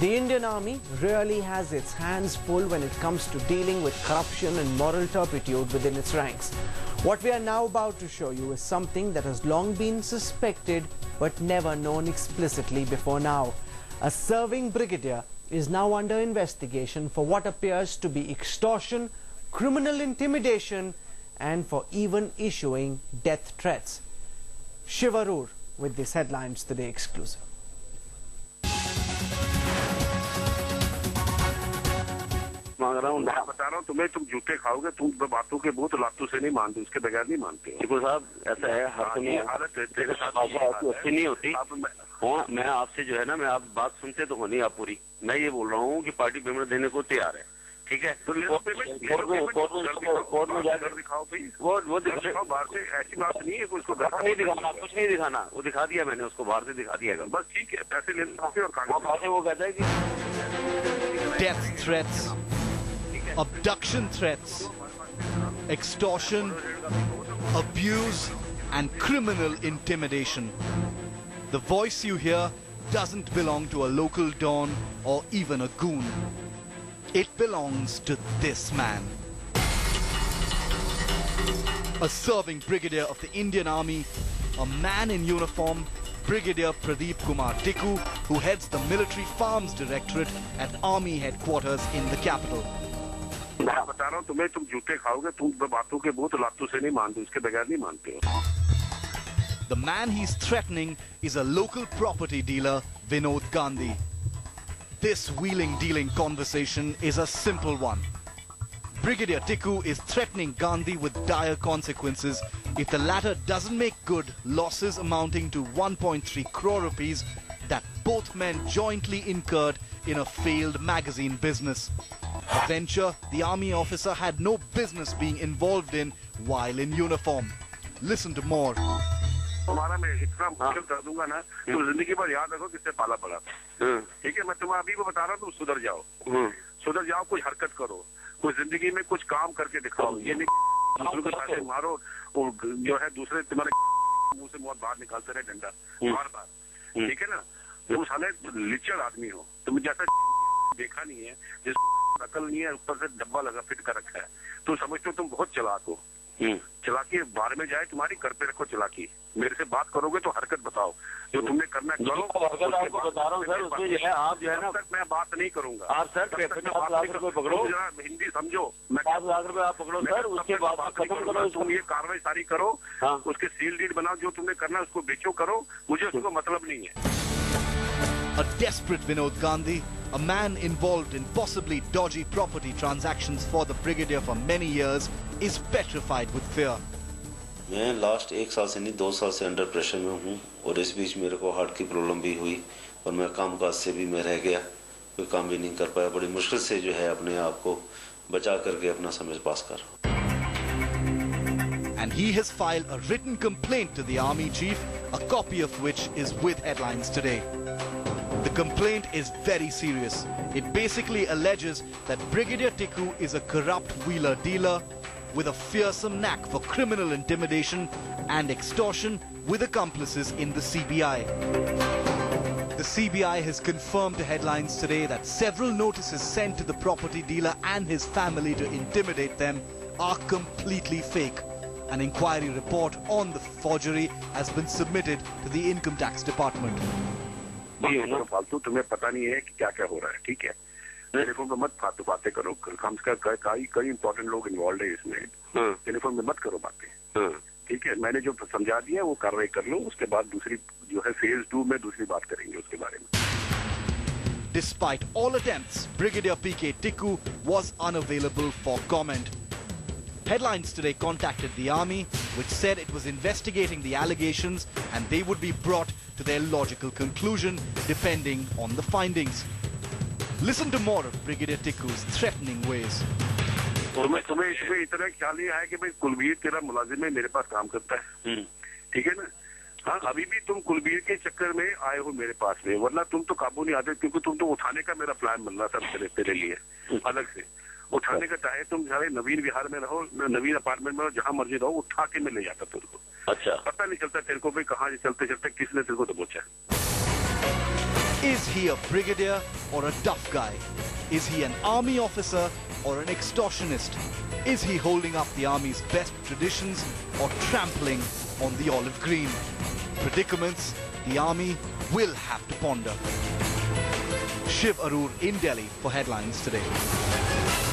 The Indian Army really has its hands full when it comes to dealing with corruption and moral turpitude within its ranks. What we are now about to show you is something that has long been suspected but never known explicitly before now. A serving brigadier is now under investigation for what appears to be extortion, criminal intimidation, and for even issuing death threats. Shiv Arur with these headlines today exclusive. मांग रहा हूँ, मैं बता रहा हूँ तुम्हें, तुम जूते खाओगे, तुम बातों के बहुत लातों से नहीं मानते, उसके बगैर नहीं मानते। देखो साहब, ऐसा है, हर समय हालत तेरे साथ अच्छी नहीं होती। मैं आपसे जो है ना, मैं आप बात सुनते तो हो नहीं आप पूरी। मैं ये बोल रहा हूँ कि पार्टी पेमेंट देने को तैयार है, ठीक है? तो कोर्ट में जाकर दिखाओ भाई, वो दिखाओ बाहर से। ऐसी बात नहीं है, उसको घर नहीं दिखाना, कुछ नहीं दिखाना, वो दिखा दिया मैंने, उसको बाहर से दिखा दिया। बस ठीक है, पैसे लेने और कागज। वो कहता है कि death threats, abduction threats, extortion, abuse, and criminal intimidation. The voice you hear doesn't belong to a local don or even a goon. It belongs to this man. A serving brigadier of the Indian Army, a man in uniform, Brigadier Pradeep Kumar Tikku, who heads the Military Farms Directorate at Army Headquarters in the capital. मैं बता रहा हूँ तुम्हें, तुम जूते खाओगे, तुम बातों के बहुत लातों से नहीं मानते, उसके बगैर नहीं मानते हो। The man he's threatening is a local property dealer, Vinod Gandhi. This wheeling-dealing conversation is a simple one. Brigadier Tikku is threatening Gandhi with dire consequences if the latter doesn't make good losses amounting to 1.3 crore rupees that both men jointly incurred in a failed magazine business. A venture the army officer had no business being involved in while in uniform. Listen to more. तुम्हारा मैं इतना मुश्किल कर दूंगा ना, तुम जिंदगी भर याद रखो किससे पाला पड़ा। ठीक है, मैं तुम्हें अभी भी बता रहा हूँ, तुम सुधर जाओ, सुधर जाओ, कुछ हरकत करो, कुछ जिंदगी में कुछ काम करके दिखाओ। ये नहीं दूसरों को पैसे मारो, जो है दूसरे तुम्हारे मुंह से बहुत बाहर निकालते रहे डंडा बार बार। ठीक है ना? तुम साले लिचड़ आदमी हो, तुम जैसा देखा नहीं है, जिसको अकल नहीं है, ऊपर से डब्बा लगा फिट कर रखा है। तुम समझते हो तुम बहुत चालाक हो। चलाकी बाहर में जाए तुम्हारी, घर पे रखो चलाकी। मेरे से बात करोगे तो हरकत बताओ, जो तुमने करना है करो। आपको बता रहा हूँ सर, उसमें जो है आप जो है ना, मैं बात नहीं करूंगा। आप सर पकड़ो, हिंदी समझो। मैं 5 लाख रुपए आप पकड़ो सर, उसके बाद खत्म करो। तुम ये कार्रवाई सारी करो, उसके सील डीड बनाओ, जो तुमने करना है उसको बेचो, करो, मुझे उसको मतलब नहीं है। A desperate Vinod Gandhi, a man involved in possibly dodgy property transactions for the brigadier for many years, is petrified with fear. मैं लास्ट 1 साल से नहीं 2 साल से अंडर प्रेशर में हूँ, और इस बीच मेरे को हार्ट की प्रॉब्लम भी हुई और मैं कामकाज से भी मैं रह गया, कोई काम भी नहीं कर पाया। बड़ी मुश्किल से जो है अपने आप को बचा करके अपना समय पास कर रहा हूँ। And he has filed a written complaint to the army chief, a copy of which is with headlines today. The complaint is very serious. It basically alleges that Brigadier Tikku is a corrupt wheeler dealer with a fearsome knack for criminal intimidation and extortion with accomplices in the CBI. The CBI has confirmed to headlines today that several notices sent to the property dealer and his family to intimidate them are completely fake. An inquiry report on the forgery has been submitted to the Income Tax Department. फालतू तुम्हें पता नहीं है कि क्या क्या हो रहा है, ठीक है? टेलीफोन पे मत फालतू बातें करो, कम से कम कई इंपॉर्टेंट लोग इन्वॉल्व है इसमें। टेलीफोन में मत करो बातें, ठीक है? मैंने जो समझा दिया वो कार्रवाई कर लो, उसके बाद दूसरी जो है फेज 2 में दूसरी बात करेंगे उसके बारे में। Despite all attempts, Brigadier PK Tikku was unavailable for comment. Headlines today contacted the army, which said it was investigating the allegations and they would be brought to their logical conclusion depending on the findings. Listen to more of Brigadier Tikku's threatening ways. तुम्हें इसमें इतना ख्याल नहीं आया कि भाई कुलबीर तेरा मुलाजिम है, मेरे पास काम करता है, ठीक है ना? हाँ, अभी भी तुम कुलबीर के चक्कर में आए हो मेरे पास में, वरना तुम तो काबू नहीं आते, क्योंकि तुम तो उठाने का मेरा प्लान बन रहा था तेरे लिए अलग से। उठाने का चाहे तुम चाहे नवीन विहार में रहो, नवीन अपार्टमेंट में रहो, जहाँ मर्जी रहो, उठा के मैं ले जाता तेरे को। अच्छा, पता नहीं चलता तेरे को भाई कहाँ चलते चलते किसने तेरे को दबोचा। Is he a brigadier or a tough guy? Is he an army officer or an extortionist? Is he holding up the army's best traditions or trampling on the olive green? Predicaments the army will have to ponder. Shiv Arur in Delhi for Headlines Today.